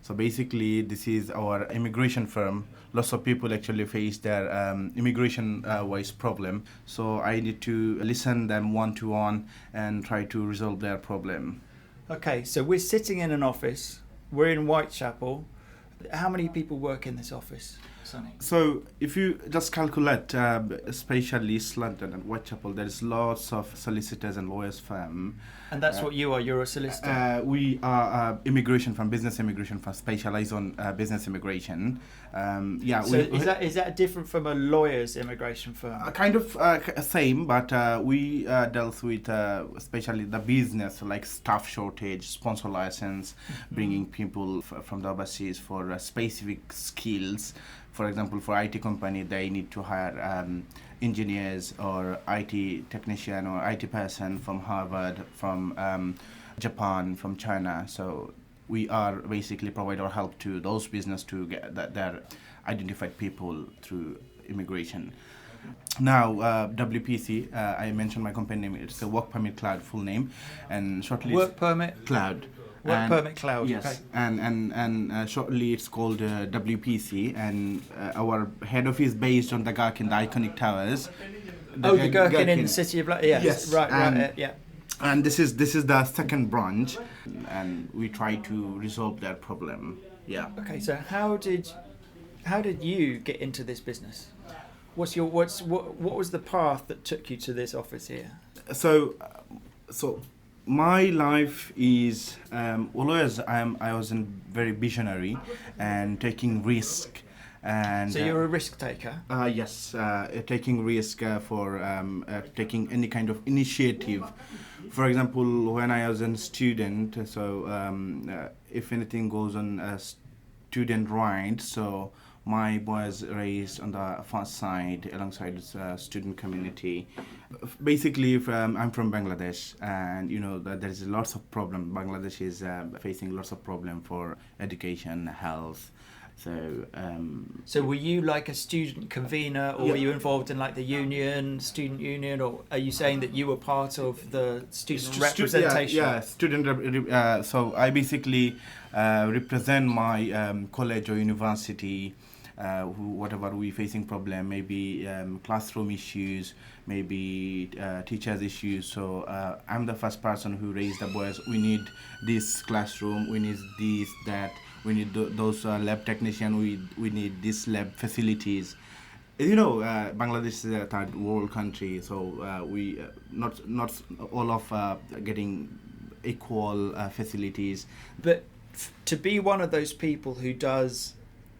So basically, this is our immigration firm. Lots of people actually face their immigration-wise problem. So I need to listen them one-to-one and try to resolve their problem. Okay, so we're sitting in an office. We're in Whitechapel. How many people work in this office, Sonny? So if you just calculate, especially East London and Whitechapel, there is lots of solicitors and lawyers firm. And that's what you are. You're a solicitor. We are immigration firm, business immigration firm, specialize on business immigration. So is that different from a lawyer's immigration firm? Kind of same, but we dealt with especially the business, like staff shortage, sponsor license, bringing people from the overseas for specific skills. For example, for IT company, they need to hire engineers or IT technician or IT person from Harvard, from Japan, from China. So we are basically provide our help to those business to get their identified people through immigration. Now, WPC, I mentioned my company name. It's a Work Permit Cloud full name, and shortly Work Permit Cloud. Work Permit Cloud. Yes, okay. and shortly it's called WPC, and our head office is based on the Gherkin, the iconic towers. The Gherkin in the city of London. Yes, right, yeah. And this is the second branch, and we try to resolve that problem. Yeah. Okay, so how did you get into this business? What was the path that took you to this office here? So my life is always I was very visionary and taking risk. And so you're a risk taker? Yes, taking risk for taking any kind of initiative. For example, when I was a student, so if anything goes on student rights, so my was raised on the first side alongside the student community. Basically, I'm from Bangladesh, and you know that there is lots of problem. Bangladesh is facing lots of problem for education, health. So were you like a student convener, or were you involved in like the student union, or are you saying that you were part of the student representation? Yeah, student. So I basically represent my college or university. Whatever we facing problem, maybe classroom issues, maybe teachers issues. So I'm the first person who raised the voice. We need this classroom. We need this, that. We need those lab technician. We need this lab facilities. You know, Bangladesh is a third world country, so we not all of getting equal facilities. But to be one of those people who does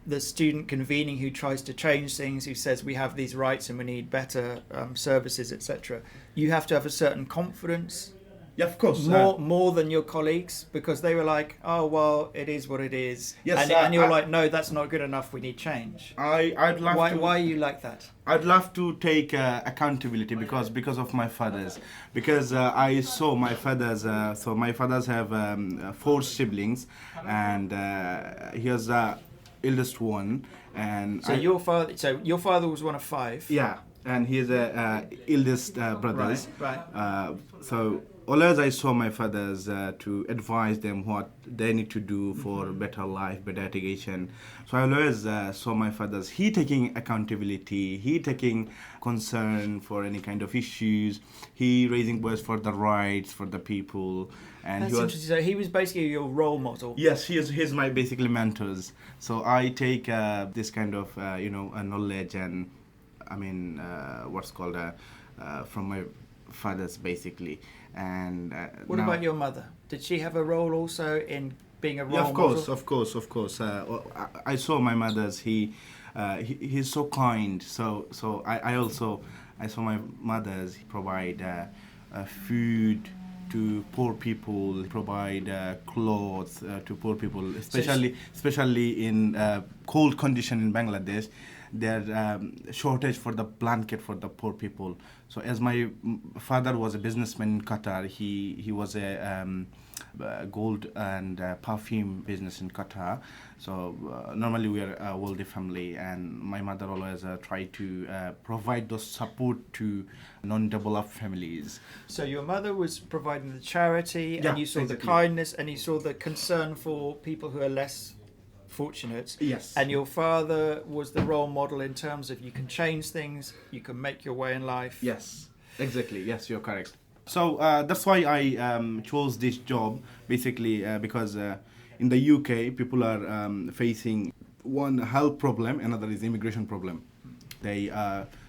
the student convening, who tries to change things, who says we have these rights and we need better services, etc., you have to have a certain confidence. Yeah, of course. More than your colleagues, because they were like, oh, well, it is what it is. Yes, and you're like, no, that's not good enough. We need change. I'd love why, to. Why are you like that? I'd love to take accountability because of my fathers. Because I saw my fathers. So my fathers have 4 siblings, and he was the eldest one. And so your father was one of 5. Yeah, and he's the eldest brothers. Right. So always I saw my fathers to advise them what they need to do for better life, better education. So I always saw my fathers, he taking accountability, he taking concern for any kind of issues, he raising voice for the rights, for the people. And that's interesting. So he was basically your role model. Yes, he's my basically mentors. So I take this kind of knowledge and what's called from my fathers basically. And what about your mother? Did she have a role also in being a role model? Yeah, of course. I saw my mother's. He's so kind. So I saw my mother's. He provide food to poor people, provide clothes to poor people, especially in cold condition in Bangladesh. There's shortage for the blanket for the poor people. So as my father was a businessman in Qatar, he was a gold and perfume business in Qatar. So normally we are a wealthy family, and my mother always tried to provide those support to non-developed families. So your mother was providing the charity, and you saw the kindness, and you saw the concern for people who are less fortunate. Yes. And your father was the role model in terms of you can change things, you can make your way in life. Yes, exactly. Yes, you're correct. So that's why I chose this job, basically because in the UK people are facing one health problem, another is immigration problem. They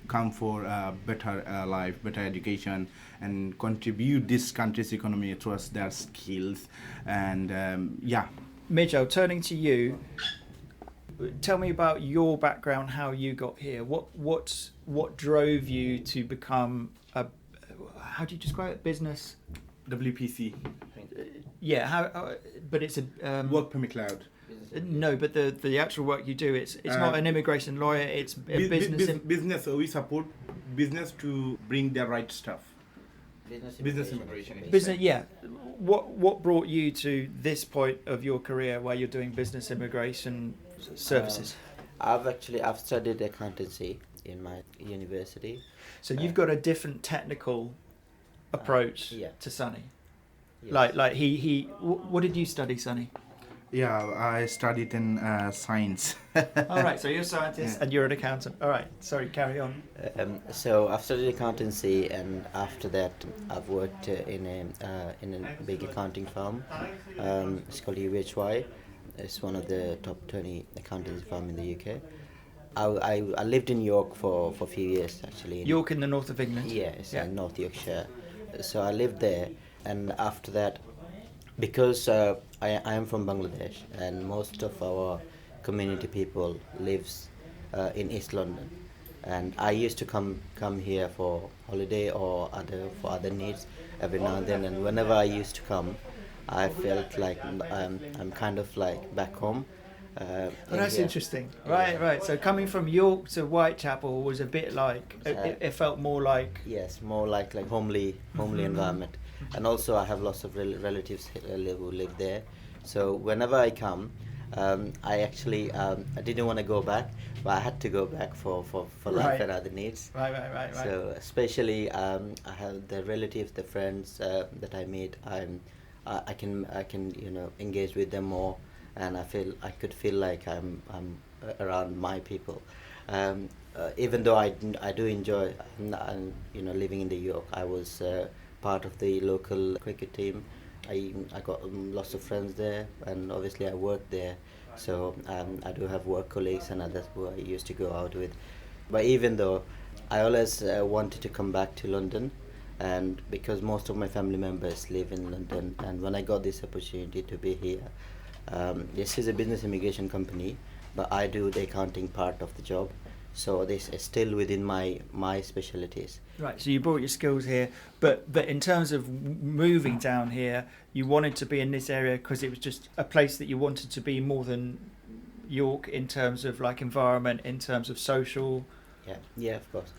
come for a better life, better education, and contribute this country's economy through their skills. And Mijo, turning to you, tell me about your background, how you got here. What drove you to become a, how do you describe it, business? WPC, Yeah, how? But it's a work permit cloud. no, but the actual work you do, it's not an immigration lawyer. It's a business. Business. So we support business to bring their right stuff. Business immigration. Business, yeah. What brought you to this point of your career where you're doing business immigration services? I've studied accountancy in my university. So you've got a different technical approach yeah. to Sunny. Yes. Like he. What did you study, Sunny? Yeah, I studied in science. All right, so you're a scientist and you're an accountant. All right, sorry, carry on. So I've studied accountancy, and after that I've worked in a big accounting firm. It's called UHY. It's one of the top 20 accountancy firm in the UK. I lived in York for a few years actually. York in the north of England. Yes, in North Yorkshire. So I lived there, and after that, because I am from Bangladesh, and most of our community people lives in East London, and I used to come here for holiday or for other needs every now and then, and whenever I used to come, I felt like I'm kind of like back home. That's here. interesting. Right. So coming from York to Whitechapel was a bit like it felt more like. Yes, more like homely environment. And also I have lots of relatives who live there. So whenever I come, I actually I didn't want to go back, but I had to go back for life and other needs. Right. So especially I have the relatives, the friends that I meet. I can engage with them more, and I could feel like I'm around my people. Even though I do enjoy living in the York. I was part of the local cricket team. I got lots of friends there, and obviously I worked there, so I do have work colleagues and others who I used to go out with. But even though I always wanted to come back to London, and because most of my family members live in London, and when I got this opportunity to be here, this is a business immigration company, but I do the accounting part of the job, so this is still within my specialties. Right, so you brought your skills here, but in terms of moving down here, you wanted to be in this area because it was just a place that you wanted to be more than York in terms of like environment, in terms of social. Yeah, of course.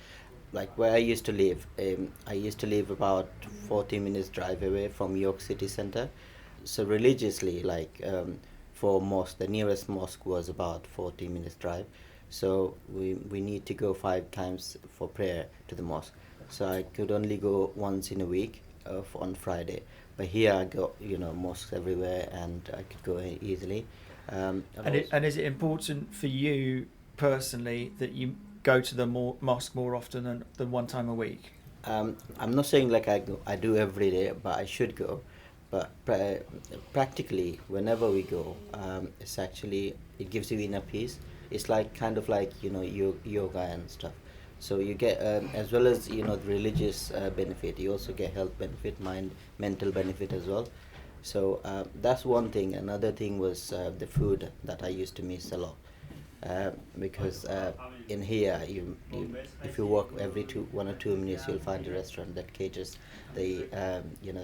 Like where I used to live about 40 minutes drive away from York city centre. So religiously, like for mosque, the nearest mosque was about 40 minutes drive. So we need to go 5 times for prayer to the mosque. So I could only go once in a week on Friday. But here I got mosques everywhere, and I could go easily. And is it important for you personally that you go to the mosque more often than one time a week? I'm not saying like I do every day, but I should go. But practically, whenever we go, it gives you inner peace. It's like kind of like yoga and stuff. So you get as well as the religious benefit, you also get health benefit, mental benefit as well. So that's one thing. Another thing was the food that I used to miss a lot. Because in here, if you walk every 1 or 2 minutes, you'll find a restaurant that caters the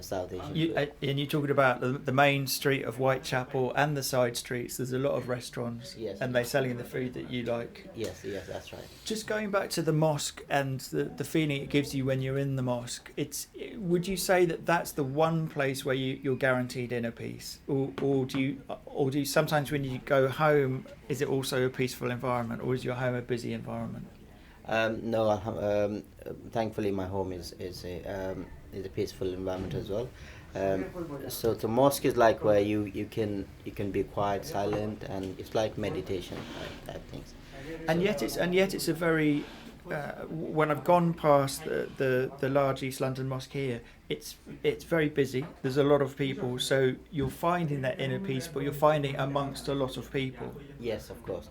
South Asian food. And you're talking about the main street of Whitechapel and the side streets. There's a lot of restaurants, yes, and they're selling the food that you like. Yes, that's right. Just going back to the mosque and the feeling it gives you when you're in the mosque, would you say that that's the one place where you're guaranteed inner peace, or do you sometimes when you go home, is it also a peaceful environment, or is your home a busy environment? No, thankfully my home is a peaceful environment as well. So the mosque is like where you can be quiet, silent, and it's like meditation type things. And yet it's a very when I've gone past the large East London mosque here, it's very busy. There's a lot of people, so you're finding that inner peace, but you're finding it amongst a lot of people. Yes, of course.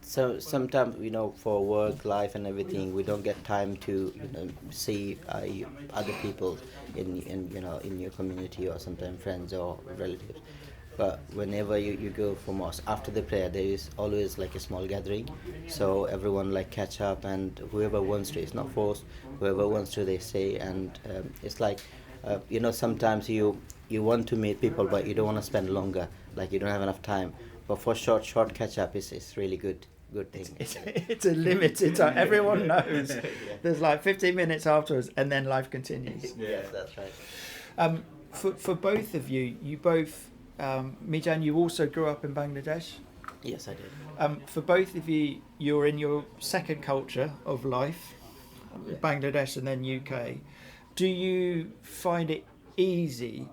So sometimes for work, life, and everything, we don't get time to see other people in your community, or sometimes friends or relatives. But whenever you go for mosque after the prayer, there is always like a small gathering, so everyone like catch up, and whoever wants to, it's not forced, whoever wants to they stay, and it's like sometimes you want to meet people, but you don't want to spend longer, like you don't have enough time. But for short catch up, it's really good thing. It's a limited time. Everyone knows there's like 15 minutes afterwards, and then life continues. Yes, that's right. For both of you, Mijan, you also grew up in Bangladesh. Yes, I did. For both of you, you're in your second culture of life, Bangladesh and then UK. Do you find it easy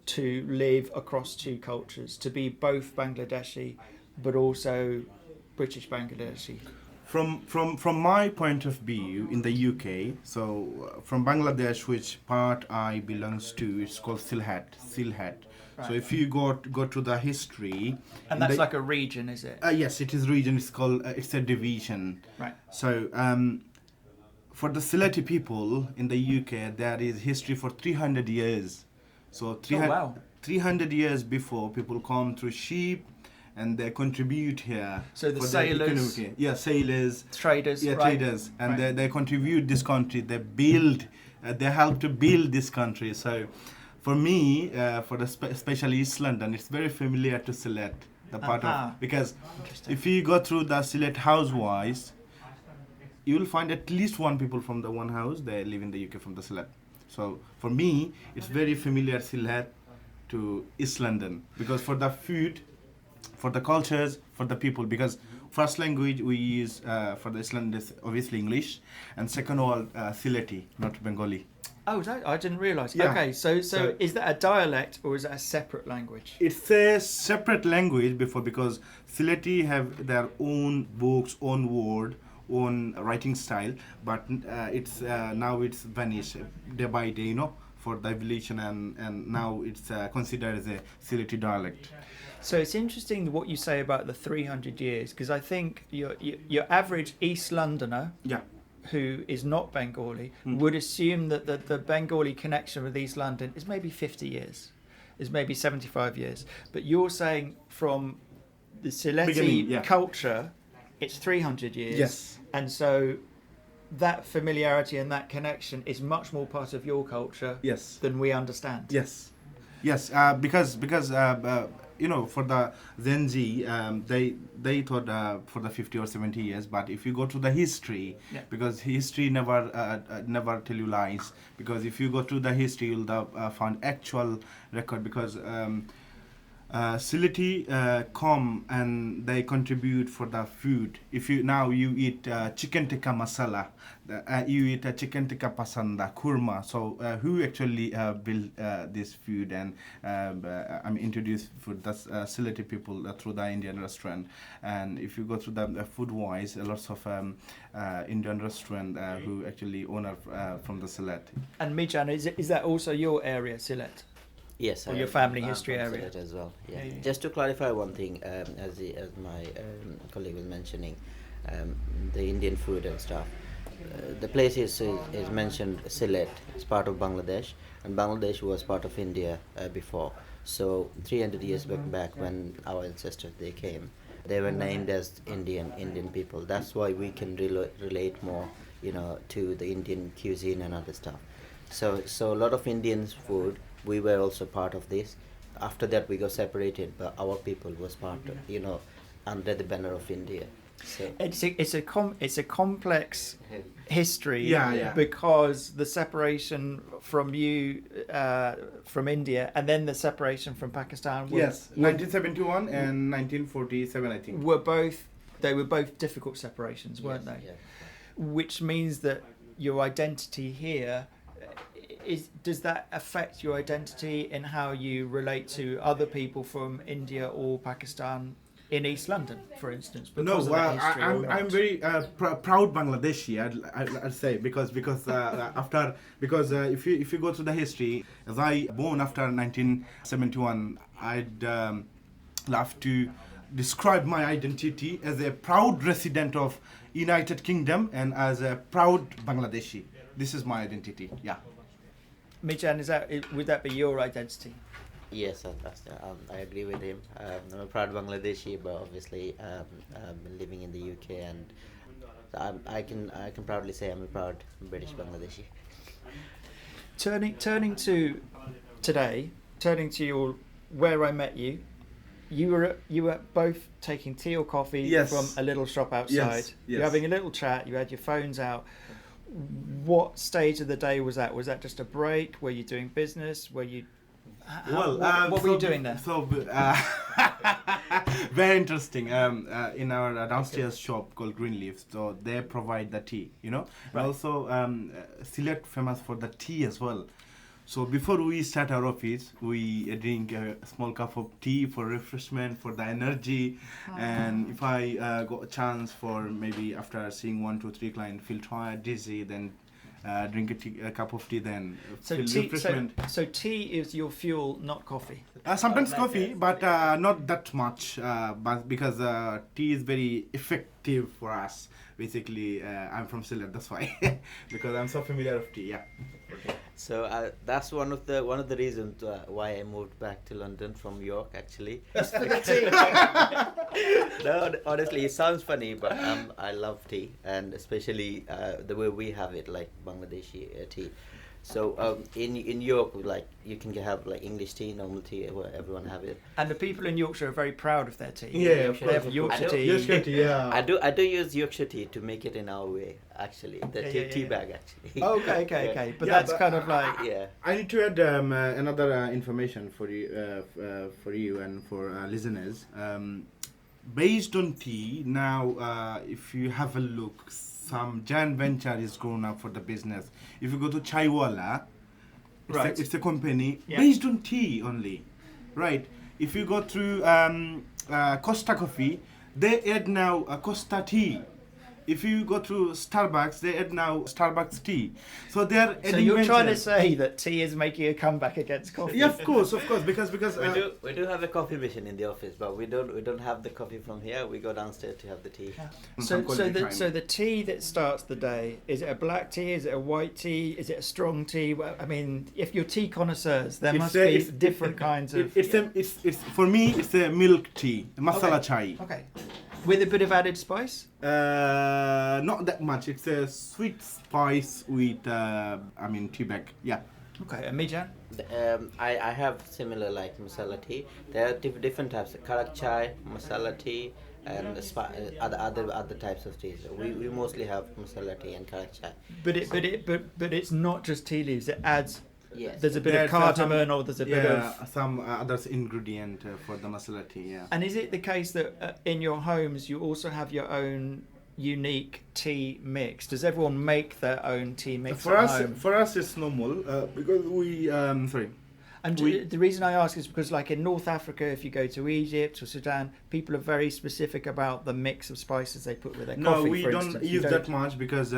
to live across two cultures, to be both Bangladeshi but also British Bangladeshi? From my point of view in the UK, so from Bangladesh, which part I belongs to, it's called Sylhet. Right. So if you go to the history, and that's like a region, is it? Yes, it is region. It's called it's a division. Right. So for the Sylheti people in the UK, there is history for 300 years. So 300 years before, people come through sheep, and they contribute here. So the sailors, sailors, traders, traders, and right. they contribute this country. They build, they help to build this country. So, for me, for the especially East London, it's very familiar to Sylhet, the part of, because if you go through the Sylhet house-wise, you will find at least one people from the one house they live in the UK from the Sylhet. So for me, it's very familiar Sylhet to East London, because for the food, for the cultures, for the people, because first language we use for the Island is obviously English, and second of all Sylheti, not Bengali. Oh, I didn't realise. Yeah. Okay, so is that a dialect or is that a separate language? It's a separate language because Sylheti have their own books, own word, own writing style, but it's now it's vanished day by day, for the evolution, and now it's considered as a Sylheti dialect. So it's interesting what you say about the 300 years, because I think your average East Londoner, who is not Bengali, would assume that the Bengali connection with East London is maybe 50 years, is maybe 75 years. But you're saying from the Sylheti culture, it's 300 years. Yes. And so that familiarity and that connection is much more part of your culture than we understand. Yes. Because for the Gen Z, they thought for the 50 or 70 years, but if you go to the history, because history never tell you lies, because if you go to the history, you'll find actual record, because Sylheti come and they contribute for the food. If you eat chicken tikka masala, you eat chicken tikka pasanda, kurma. So who actually built this food and introduced food? That's Sylheti people through the Indian restaurant. And if you go through the food wise, lots of Indian restaurant who actually owner from the Sylhet. And Mijan, is that also your area, Sylhet? Yes, or your family history area as well. Yeah. Just to clarify one thing, as my colleague was mentioning, the Indian food and stuff. The place is mentioned Sylhet. It's part of Bangladesh, and Bangladesh was part of India before. So 300 years back when our ancestors they came, they were named as Indian people. That's why we can relate more, to the Indian cuisine and other stuff. So a lot of Indian food. We were also part of this. After that, we got separated, but our people was part of, under the banner of India. So it's a complex history, because the separation from you from India, and then the separation from Pakistan. 1971 and 1947, I think. Were both difficult separations, weren't they? Yeah. Which means that your identity here does that affect your identity in how you relate to other people from India or Pakistan in East London, for instance? No, Because of that history or I'm not? very proud Bangladeshi. I'd say because if you go to the history, as I born after 1971, I'd love to describe my identity as a proud resident of United Kingdom and as a proud Bangladeshi. This is my identity. Yeah. Mijan, would that be your identity? Yes, I agree with him. I'm a proud Bangladeshi, but obviously living in the UK, and I can proudly say I'm a proud British Bangladeshi. Turning to today, turning to your where I met you. You were both taking tea or coffee Yes. from a little shop outside. Yes. You're having a little chat. You had your phones out. What stage of the day was that? Was that just a break? Were you doing business? Were you? What were you doing there? Very interesting. In our downstairs shop called Greenleaf, so they provide the tea, Right. And also, Sylhet famous for the tea as well. So before we start our office, we drink a small cup of tea for refreshment, for the energy. And if I got a chance for maybe after seeing 1, 2, 3 clients feel tired, dizzy, then drink a cup of tea, then feel refreshment. So tea is your fuel, not coffee. Sometimes coffee, but not that much. But because tea is very effective for us. Basically, I'm from Sylhet, that's why. Because I'm so familiar with tea. Yeah. So that's one of the reasons why I moved back to London from York, actually. No, honestly, it sounds funny, but I love tea, and especially the way we have it, like Bangladeshi tea. So in York, like you can have like English tea, normal tea, everyone have it. And the people in Yorkshire are very proud of their tea. Yeah, of They have course. Yorkshire I tea. Yorkshire tea, yeah. I do use Yorkshire tea to make it in our way, actually. The tea bag, actually. Okay. But Yeah, that's but kind of like. Yeah. I need to add another information for you and for listeners. Based on tea, now if you have a look, some giant venture is grown up for the business. If you go to Chaiwala, it's a company based on tea only, right? If you go through Costa Coffee, they add now Costa tea. If you go to Starbucks, they add now Starbucks tea. So they are adding. So you're trying to ventures. say that tea is making a comeback against coffee? Yeah, of course, because We do have a coffee machine in the office, but we don't have the coffee from here. We go downstairs to have the tea. So the tea that starts the day, is it a black tea? Is it a white tea? Is it a strong tea? Well, I mean, if you're tea connoisseurs, there must be different kinds of. It's for me. It's a milk tea, masala chai. Okay. With a bit of added spice? Not that much. It's a sweet spice with tea bag. Yeah. Okay, and Mijan? I have similar like masala tea. There are different types of karak chai, masala tea, and other types of teas. We mostly have masala tea and karak chai. But it's not just tea leaves. It adds. Yes. There's a bit of cardamom, or there's a bit of some other ingredient for the masala tea. Yeah. And is it the case that in your homes you also have your own unique tea mix? Does everyone make their own tea mix For at us, home? for us, it's normal because we And the reason I ask is because, like in North Africa, if you go to Egypt or Sudan, people are very specific about the mix of spices they put with their coffee. No, we for don't instance. use that much because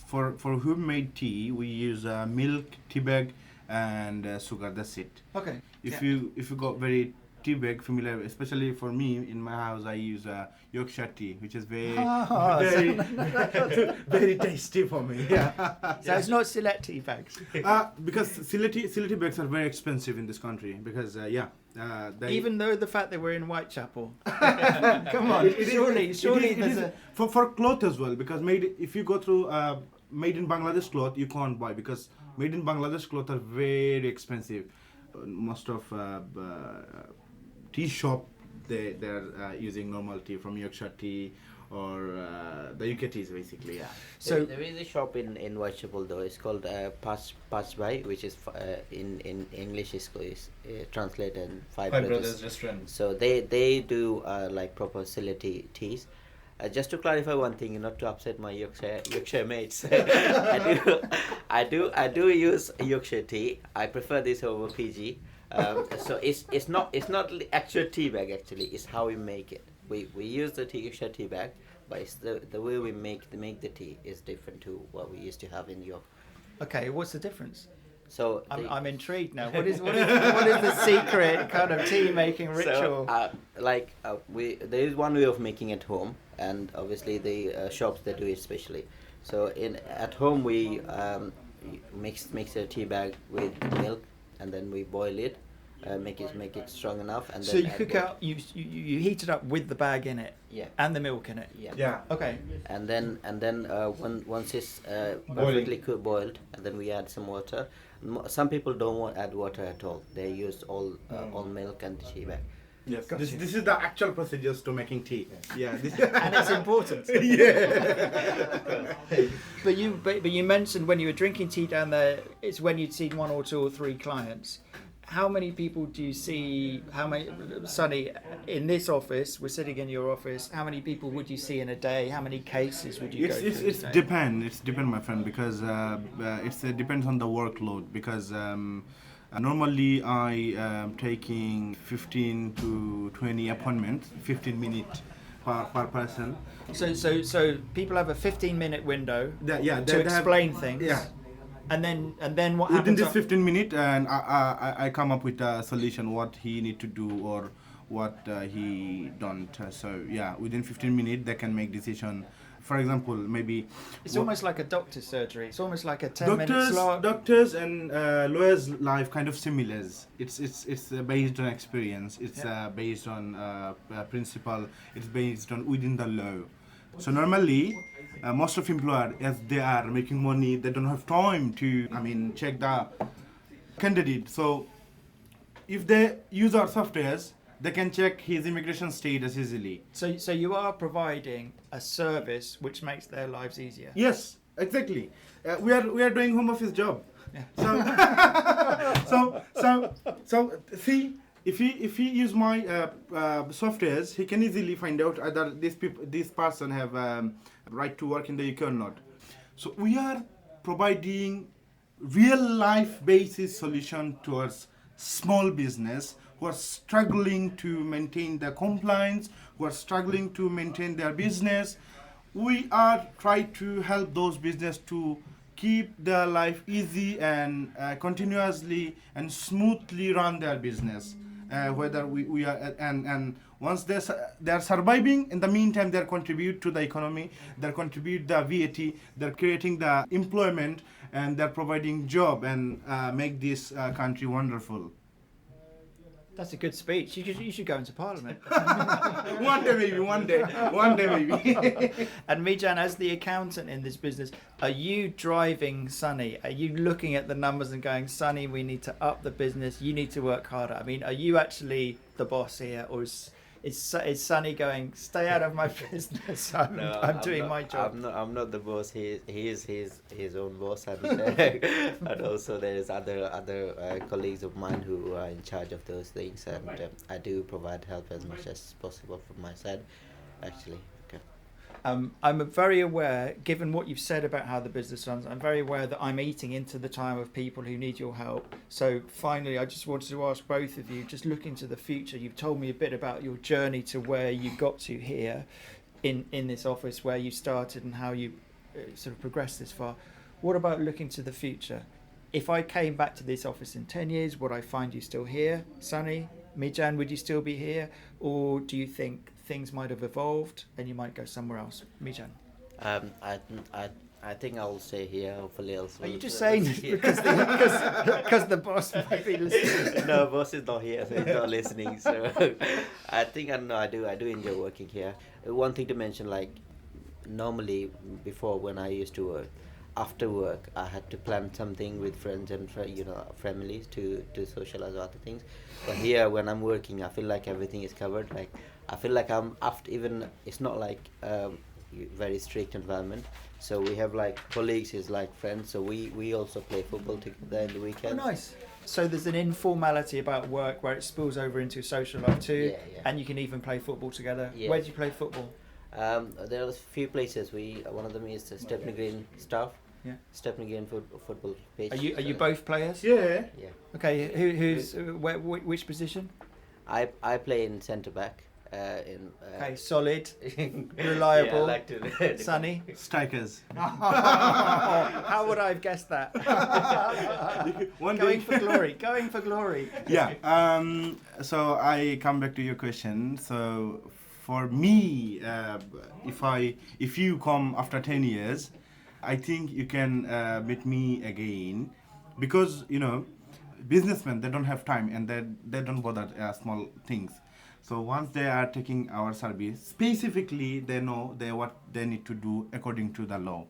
for homemade tea we use milk, tea bag, and sugar. That's it. Okay. If you got very tea bag familiar, especially for me in my house, I use Yorkshire tea, which is very very tasty for me. Yeah. So it's not Sylhet tea bags. Because Sylhet bags are very expensive in this country because Even though the fact that we're in Whitechapel. Come on, surely there's a... For cloth as well, because if you go through made in Bangladesh cloth, you can't buy because made in Bangladesh cloth are very expensive. Most of tea shop they're using normal tea from Yorkshire tea or the UK teas basically. Yeah. So there is a shop in Whitechapel though. It's called Pass By, which is in English is translated Five Brothers Restaurant. So they do like proper Sylhet teas, Just to clarify one thing, not to upset my Yorkshire mates, I do use Yorkshire tea. I prefer this over PG. So it's not the actual tea bag actually. It's how we make it. We use the Yorkshire tea bag, but it's the way we make the tea is different to what we used to have in York. Okay, what's the difference? So I'm intrigued now. What is the secret kind of tea making ritual? So, there is one way of making at home, and obviously the shops they do it specially. So at home we mix the tea bag with milk, and then we boil it, make it strong enough, and so then you cook out, you heat it up with the bag in it, yeah, and the milk in it. yeah. Okay. And then once it's perfectly boiled, and then we add some water. Some people don't add water at all. They use all milk and tea bag. Yes, this is the actual procedures to making tea. Yeah, and it's important. Yeah. But you mentioned when you were drinking tea down there, it's when you'd seen 1 or 2 or 3 clients. How many people do you see? Sonny, in this office, we're sitting in your office. How many people would you see in a day? How many cases would you go through? It's depend. It's depend, my friend, because it depends on the workload. Because normally I am taking 15 to 20 appointments, 15 minutes per person. So people have a 15-minute window to they explain have, things. Yeah. And then what within happens? this 15 minutes, and I come up with a solution what he need to do or what he don't. So yeah, within 15 minutes they can make decision. For example, maybe it's almost like a doctor's surgery. It's almost like a 10-minute slot. Doctors and lawyers' life kind of similar. It's based on experience. It's based on principle. It's based on within the law. So normally, most of employers, as they are making money, they don't have time to, check the candidate. So if they use our softwares, they can check his immigration status easily. So you are providing a service which makes their lives easier. Yes, exactly. We are doing home office job. Yeah. So see. If he use my softwares, he can easily find out whether this person have right to work in the UK or not. So we are providing real life basis solution towards small business who are struggling to maintain their compliance, who are struggling to maintain their business. We are trying to help those business to keep their life easy and continuously and smoothly run their business. Whether we are and once they are surviving, in the meantime they contribute to the economy, they contribute the VAT, they're creating the employment, and they're providing job and make this country wonderful. That's a good speech. You should go into Parliament. One day maybe. And Mijan, as the accountant in this business, are you driving Sonny? Are you looking at the numbers and going, Sonny, we need to up the business, you need to work harder? Are you actually the boss here, or is Sonny going, stay out of my business, I'm doing my job? I'm not the boss. He is his own boss, and and also there's other colleagues of mine who are in charge of those things, and I do provide help as much as possible from my side, actually. Okay. I'm very aware, given what you've said about how the business runs, I'm very aware that I'm eating into the time of people who need your help. So finally, I just wanted to ask both of you, just look into the future. You've told me a bit about your journey to where you got to here in this office, where you started and how you sort of progressed this far. What about looking to the future? If I came back to this office in 10 years, would I find you still here? Sonny, Mijan, would you still be here? Or do you think things might have evolved and you might go somewhere else? Mijan? I think I'll stay here. Hopefully, else. Are you just saying this because the boss might be listening? No, boss is not here, so he's not listening. So I think I do enjoy working here. One thing to mention, like normally before when I used to work, after work I had to plan something with friends and families to socialize or other things. But here when I'm working, I feel like everything is covered. Like I feel like I'm after even it's not like very strict environment. So we have like colleagues is like friends. So we also play football together in the weekend. Oh, nice. So there's an informality about work where it spills over into social life too, Yeah. and you can even play football together. Yeah. Where do you play football? There are a few places. One of them is Stepney Green staff. Yeah. Stepney Green football pitch. Are you both players? Yeah. Yeah. Okay. Who's which position? I play in centre back. Okay, solid, reliable, Yeah, I like to sunny. Strikers. How would I have guessed that? One Going day. for glory. Going for glory. Yeah. So I come back to your question. So for me, if you come after 10 years, I think you can meet me again, because businessmen, they don't have time, and they don't bother small things. So once they are taking our service, specifically they know what they need to do according to the law.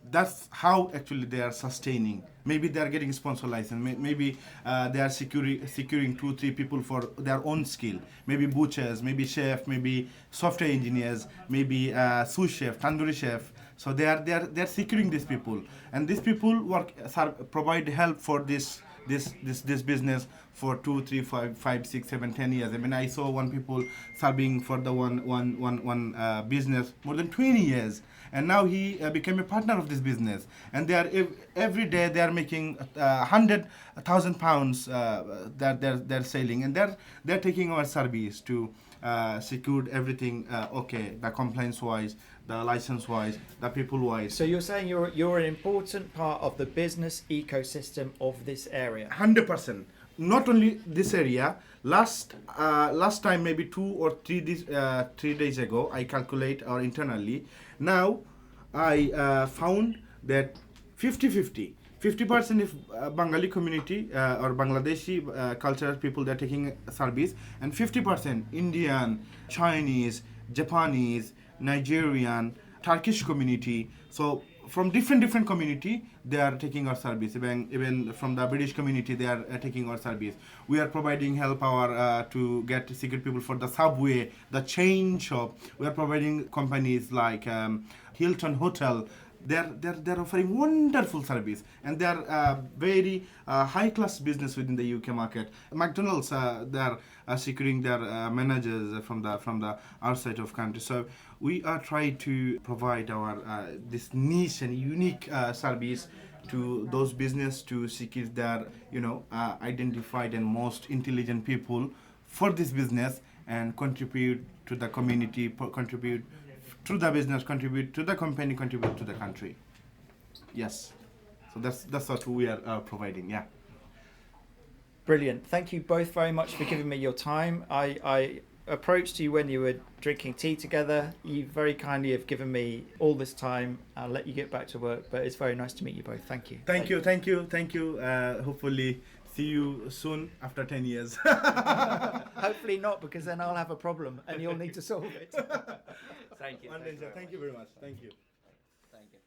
That's how actually they are sustaining. Maybe they are getting sponsor license. Maybe they are securing 2-3 people for their own skill. Maybe butchers, maybe chef, maybe software engineers, maybe sous chef, tandoori chef. So they are securing these people, and these people provide help for this business for 2, 3, 5, 6, 7, 10 years. I mean, I saw one people serving for the one business more than 20 years, and now he became a partner of this business, and they are every day they are making 100,000 pounds that they're selling, and they're taking our service to secured everything okay, the compliance wise, the license wise, the people wise. So you're saying you're an important part of the business ecosystem of this area. 100%. Not only this area. Last time, maybe 2 or 3 days ago, I calculate or internally. Now I found that 50-50. 50% is Bengali community or Bangladeshi cultural people that are taking service, and 50% Indian, Chinese, Japanese, Nigerian, Turkish community. So from different community, they are taking our service. Even from the British community, they are taking our service. We are providing help to get secret people for the subway, the chain shop. We are providing companies like Hilton Hotel. They're offering wonderful service, and they're very high class business within the UK market. McDonald's, they're securing their managers from the outside of country. So we are trying to provide our this niche and unique service to those business to secure their identified and most intelligent people for this business, and contribute to the community, contribute to the business, contribute to the company, contribute to the country. Yes. So that's what we are providing. Yeah. Brilliant. Thank you both very much for giving me your time. I approached you when you were drinking tea together. You very kindly have given me all this time. I'll let you get back to work, but it's very nice to meet you both. Thank you. Thank you. Hopefully see you soon after 10 years. Hopefully not, because then I'll have a problem and you'll need to solve it. Thank you. Thank you very much. Thank you. Thank you.